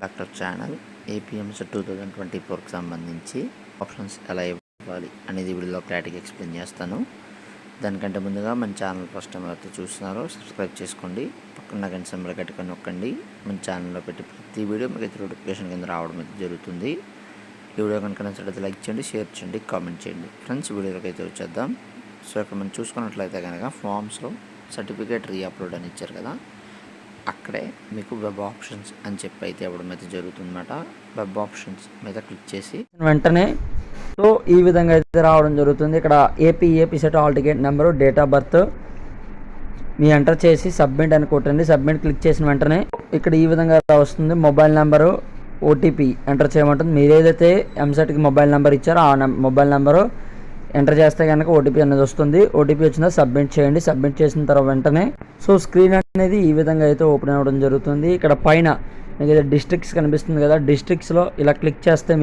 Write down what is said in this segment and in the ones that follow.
Doctor channel APMS 2024కి సంబంధించి options ఎలా ఇవ్వాలి అనేది వీడియోలో క్లారిటీగా ఎక్స్ప్లెయిన్ చేస్తాను. దానికంటే ముందుగా మన ఛానల్ ఫస్ట్ టైం ఎవరైతే చూస్తున్నారో సబ్స్క్రైబ్ చేసుకోండి, పక్కన గంట సింబల్ కట్టుకొని నొక్కండి. మన ఛానల్లో పెట్టి ప్రతి వీడియో మీకు అయితే నోటిఫికేషన్ కింద రావడం అయితే జరుగుతుంది. ఈ వీడియో కనుక నచ్చినట్లయితే లైక్ చేయండి, షేర్ చేయండి, కామెంట్ చేయండి. ఫ్రెండ్స్, వీడియోలోకి అయితే వచ్చేద్దాం. సో ఇక్కడ మనం చూసుకున్నట్లయితే కనుక ఫామ్స్లో సర్టిఫికేట్ రీఅప్లోడ్ అని ఇచ్చారు కదా, అక్కడే మీకు వెబ్ ఆప్షన్స్ అని చెప్పి అయితే ఇవ్వడం అయితే జరుగుతుందన్నమాట. వెబ్ ఆప్షన్స్ మీద క్లిక్ చేసి వెంటనే సో ఈ విధంగా అయితే రావడం జరుగుతుంది. ఇక్కడ AP set hall ticket number, date of birth me enter చేసి సబ్మిట్ అని కొట్టండి. సబ్మిట్ క్లిక్ చేసిన వెంటనే ఇక్కడ ఈ విధంగా వస్తుంది. మొబైల్ నెంబరు, ఓటీపీ ఎంటర్ చేయమంటుంది. మీరు ఏదైతే ఎంసెట్కి మొబైల్ నెంబర్ ఇచ్చారో ఆ మొబైల్ నెంబరు ఎంటర్ చేస్తే కనుక ఓటీపీ అనేది వస్తుంది. ఓటీపీ వచ్చిందా సబ్మిట్ చేయండి. సబ్మిట్ చేసిన తర్వాత వెంటనే సో స్క్రీన్ అనేది ఈ విధంగా అయితే ఓపెన్ అవ్వడం జరుగుతుంది. ఇక్కడ పైన మీకు అయితే డిస్ట్రిక్ట్స్ కనిపిస్తుంది కదా, డిస్ట్రిక్ట్స్లో ఇలా క్లిక్ చేస్తే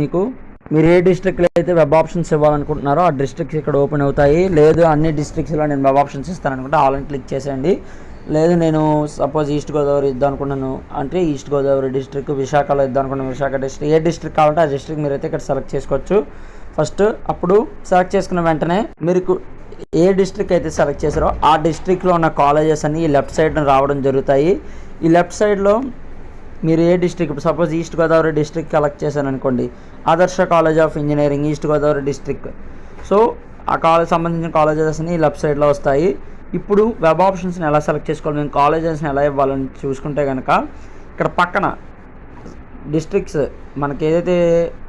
మీరు ఏ డిస్ట్రిక్ట్లో అయితే వెబ్ ఆప్షన్స్ ఇవ్వాలనుకుంటున్నారో ఆ డిస్ట్రిక్ట్స్ ఇక్కడ ఓపెన్ అవుతాయి. లేదు అన్ని డిస్ట్రిక్ట్స్లో నేను వెబ్ ఆప్షన్స్ ఇస్తాననుకుంటే ఆల్ అని క్లిక్ చేసేయండి. లేదు నేను సపోజ్ ఈస్ట్ గోదావరి ఇద్దాం అనుకున్నాను అంటే ఈస్ట్ గోదావరి డిస్ట్రిక్ట్, విశాఖలో ఇద్దాం అనుకున్నాను విశాఖ డిస్ట్రిక్ట్, ఏ డిస్ట్రిక్ట్ కావాలంటే ఆ డిస్ట్రిక్ట్ మీరైతే ఇక్కడ సెలెక్ట్ చేసుకోవచ్చు. ఫస్ట్ అప్పుడు సెలెక్ట్ చేసుకున్న వెంటనే మీకు ఏ డిస్ట్రిక్ట్ అయితే సెలెక్ట్ చేశారో ఆ డిస్ట్రిక్ట్లో ఉన్న కాలేజెస్ అన్ని ఈ లెఫ్ట్ సైడ్న రావడం జరుగుతాయి. ఈ లెఫ్ట్ సైడ్లో మీరు ఏ district, suppose east Godavari district select చేశాను అనుకోండి, Adarsh college of engineering east Godavari district. So ఆ కాలేజ్ సంబంధించిన కాలేజెస్ అన్ని లెఫ్ట్ సైడ్లో వస్తాయి. ఇప్పుడు వెబ్ ఆప్షన్స్ని ఎలా సెలెక్ట్ చేసుకోవాలి, మేము కాలేజెస్ని ఎలా ఇవ్వాలని చూసుకుంటే కనుక ఇక్కడ పక్కన డిస్ట్రిక్ట్స్ మనకి ఏదైతే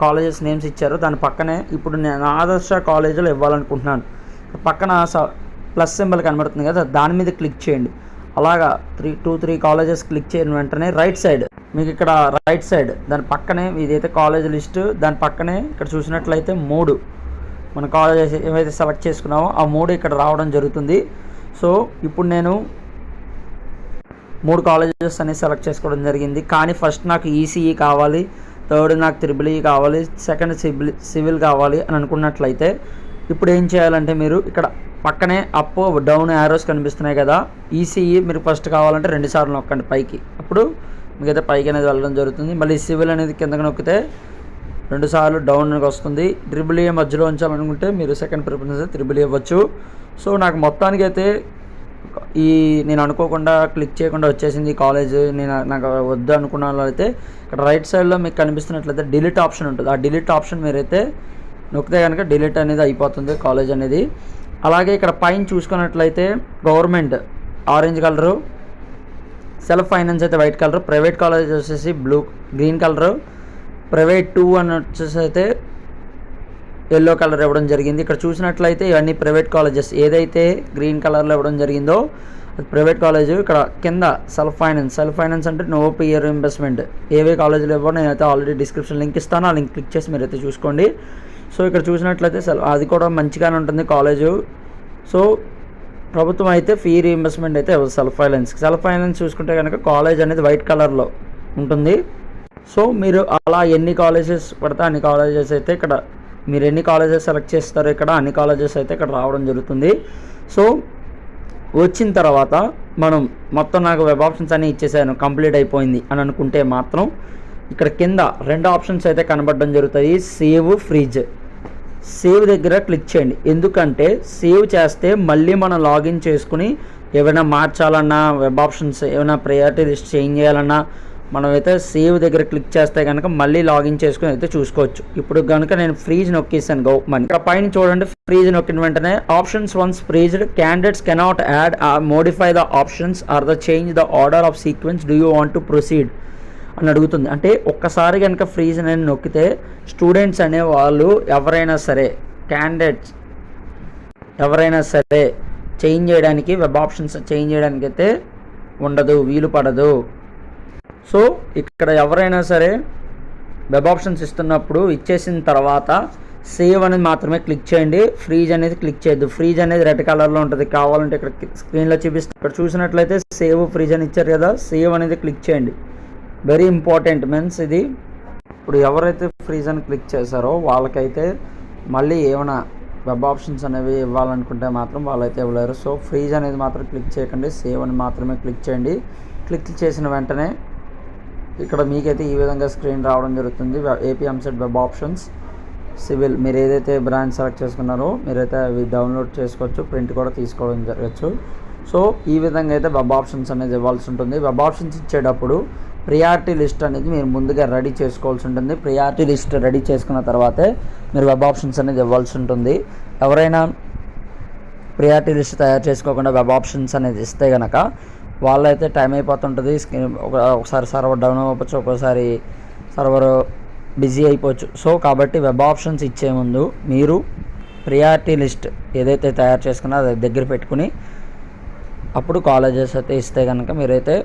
కాలేజెస్ నేమ్స్ ఇచ్చారో దాని పక్కనే ఇప్పుడు నేను ఆదర్శ కాలేజీలో ఇవ్వాలనుకుంటున్నాను, పక్కన ప్లస్ సింబల్ కనబడుతుంది కదా, దాని మీద క్లిక్ చేయండి. అలాగా 3 కాలేజెస్ క్లిక్ చేయని వెంటనే రైట్ సైడ్ మీకు ఇక్కడ రైట్ సైడ్ దాని పక్కనే ఇదైతే కాలేజ్ లిస్టు, దాని పక్కనే ఇక్కడ చూసినట్లయితే 3 మన కాలేజెస్ ఏవైతే సెలెక్ట్ చేసుకున్నామో ఆ 3 ఇక్కడ రావడం జరుగుతుంది. సో ఇప్పుడు నేను 3 కాలేజెస్ అనేవి సెలెక్ట్ చేసుకోవడం జరిగింది. కానీ ఫస్ట్ నాకు ఈసీఈ కావాలి, థర్డ్ నాకు త్రిబుల్ కావాలి, సెకండ్ సివిల్ కావాలి అని అనుకున్నట్లయితే ఇప్పుడు ఏం చేయాలంటే మీరు ఇక్కడ పక్కనే అప్ డౌన్ యారోస్ కనిపిస్తున్నాయి కదా, ఈసీఈ మీరు ఫస్ట్ కావాలంటే 2 సార్లు నొక్కండి పైకి, అప్పుడు మీకైతే పైకి అనేది వెళ్ళడం జరుగుతుంది. మళ్ళీ సివిల్ అనేది కిందకి నొక్కితే 2 సార్లు డౌన్కి వస్తుంది. ట్రిబుల్ ఏ మధ్యలో ఉంచాలనుకుంటే మీరు సెకండ్ ప్రిఫరెన్స్ ట్రిబుల్ ఇవ్వచ్చు. సో నాకు మొత్తానికి అయితే నేను అనుకోకుండా క్లిక్ చేయకుండా వచ్చేసింది ఈ కాలేజ్. నాకు వద్దు అనుకున్న వాళ్ళైతే ఇక్కడ రైట్ సైడ్లో మీకు కనిపిస్తున్నట్లయితే డిలీట్ ఆప్షన్ ఉంటుంది. ఆ డిలీట్ ఆప్షన్ మీరైతే నొక్కితే కనుక డిలీట్ అనేది అయిపోతుంది కాలేజ్ అనేది. అలాగే ఇక్కడ పైన చూసుకున్నట్లయితే government orange colour, self finance అయితే వైట్ కలరు, ప్రైవేట్ కాలేజ్ వచ్చేసి గ్రీన్ కలరు, ప్రైవేట్ 2 అని వచ్చేసి అయితే ఎల్లో కలర్ ఇవ్వడం జరిగింది. ఇక్కడ చూసినట్లయితే ఇవన్నీ ప్రైవేట్ కాలేజెస్, ఏదైతే గ్రీన్ కలర్లో ఇవ్వడం జరిగిందో అది ప్రైవేట్ కాలేజ్. ఇక్కడ కింద సెల్ఫ్ ఫైనాన్స్ అంటే నో పియర్ ఇన్వెస్ట్మెంట్, ఏవే కాలేజీలో ఇవ్వో నేనైతే ఆల్రెడీ డిస్క్రిప్షన్ లింక్ ఇస్తాను, ఆ లింక్ క్లిక్ చేసి మీరైతే చూసుకోండి. సో ఇక్కడ చూసినట్లయితే అది కూడా మంచిగానే ఉంటుంది కాలేజు. సో ప్రభుత్వం అయితే ఫీ రీఇంబర్స్మెంట్ అయితే సెల్ఫ్ ఫైనాన్స్ చూసుకుంటే కనుక కాలేజ్ అనేది వైట్ కలర్లో ఉంటుంది. సో మీరు అలా ఎన్ని కాలేజెస్ పడితే అన్ని కాలేజెస్ అయితే ఇక్కడ మీరు ఎన్ని కాలేజెస్ సెలెక్ట్ చేస్తారో ఇక్కడ అన్ని కాలేజెస్ అయితే ఇక్కడ రావడం జరుగుతుంది. సో వచ్చిన తర్వాత మనం మొత్తం నాకు వెబ్ ఆప్షన్స్ అన్నీ ఇచ్చేసాను, కంప్లీట్ అయిపోయింది అని అనుకుంటే మాత్రం ఇక్కడ కింద 2 ఆప్షన్స్ అయితే కనబడడం జరుగుతాయి. సేవ్ దగ్గర క్లిక్ చేయండి. ఎందుకంటే సేవ్ చేస్తే మళ్ళీ మనం లాగిన్ చేసుకుని ఏమైనా మార్చాలన్నా వెబ్ ఆప్షన్స్ ఏమైనా ప్రయారిటీ లిస్ట్ చేంజ్ చేయాలన్నా మనమైతే సేవ్ దగ్గర క్లిక్ చేస్తే కనుక మళ్ళీ లాగిన్ చేసుకుని అయితే చూసుకోవచ్చు. ఇప్పుడు కనుక నేను ఫ్రీజ్ నొక్కేసాను గవర్నమెంట్, ఇక్కడ పైన చూడండి ఫ్రీజ్ నొక్కిన వెంటనే options once freezed, candidates cannot add modify the options or the change the order of sequence, do you want to proceed అని అడుగుతుంది. అంటే ఒక్కసారి కనుక ఫ్రీజ్ అనేది నొక్కితే స్టూడెంట్స్ అనేవాళ్ళు ఎవరైనా సరే, క్యాండిడేట్స్ ఎవరైనా సరే చేంజ్ చేయడానికి, వెబ్ ఆప్షన్స్ చేంజ్ చేయడానికి అయితే ఉండదు, వీలు పడదు. సో ఇక్కడ ఎవరైనా సరే వెబ్ ఆప్షన్స్ ఇస్తున్నప్పుడు ఇచ్చేసిన తర్వాత సేవ్ అనేది మాత్రమే క్లిక్ చేయండి, ఫ్రీజ్ అనేది క్లిక్ చేయొద్దు. ఫ్రీజ్ అనేది రెడ్ కలర్లో ఉంటుంది, కావాలంటే ఇక్కడ స్క్రీన్లో చూపిస్తుంది. ఇక్కడ చూసినట్లయితే సేవ్ ఫ్రీజ్ అని ఇచ్చారు కదా, సేవ్ అనేది క్లిక్ చేయండి. వెరీ ఇంపార్టెంట్ మీన్స్ ఇది. ఇప్పుడు ఎవరైతే ఫ్రీజ్ అని క్లిక్ చేశారో వాళ్ళకైతే మళ్ళీ ఏమైనా వెబ్ ఆప్షన్స్ అనేవి ఇవ్వాలనుకుంటే మాత్రం వాళ్ళైతే ఇవ్వలేరు. సో ఫ్రీజ్ అనేది మాత్రం క్లిక్ చేయకండి, సేవ్ అని మాత్రమే క్లిక్ చేయండి. క్లిక్ చేసిన వెంటనే ఇక్కడ మీకైతే ఈ విధంగా స్క్రీన్ రావడం జరుగుతుంది. AP EAMCET web options civil మీరు ఏదైతే బ్రాంచ్ సెలెక్ట్ చేసుకున్నారో మీరైతే అవి డౌన్లోడ్ చేసుకోవచ్చు, ప్రింట్ కూడా తీసుకోవడం జరగచ్చు. సో ఈ విధంగా అయితే వెబ్ ఆప్షన్స్ అనేది ఇవ్వాల్సి ఉంటుంది. వెబ్ ఆప్షన్స్ ఇచ్చేటప్పుడు ప్రియారిటీ లిస్ట్ అనేది మీరు ముందుగా రెడీ చేసుకోవాల్సి ఉంటుంది. ప్రియారిటీ లిస్ట్ రెడీ చేసుకున్న తర్వాతే మీరు వెబ్ ఆప్షన్స్ అనేది ఇవ్వాల్సి ఉంటుంది. ఎవరైనా ప్రియారిటీ లిస్ట్ తయారు చేసుకోకుండా వెబ్ ఆప్షన్స్ అనేది ఇస్తే కనుక వాళ్ళైతే టైం అయిపోతుంటుంది. ఒకసారి సర్వర్ డౌన్ అవ్వచ్చు, ఒక్కోసారి సర్వర్ బిజీ అయిపోవచ్చు. సో కాబట్టి వెబ్ ఆప్షన్స్ ఇచ్చే ముందు మీరు ప్రియారిటీ లిస్ట్ ఏదైతే తయారు చేసుకున్నా అది దగ్గర పెట్టుకుని అప్పుడు కాలేజెస్ అయితే ఇస్తే కనుక మీరైతే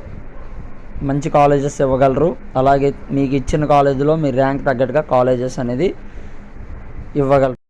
మంచి కాలేజెస్ ఇవ్వగలరు. అలాగే మీకు ఇచ్చిన కాలేజీలో మీ ర్యాంక్ తగ్గట్టుగా కాలేజెస్ అనేది ఇవ్వగలరు.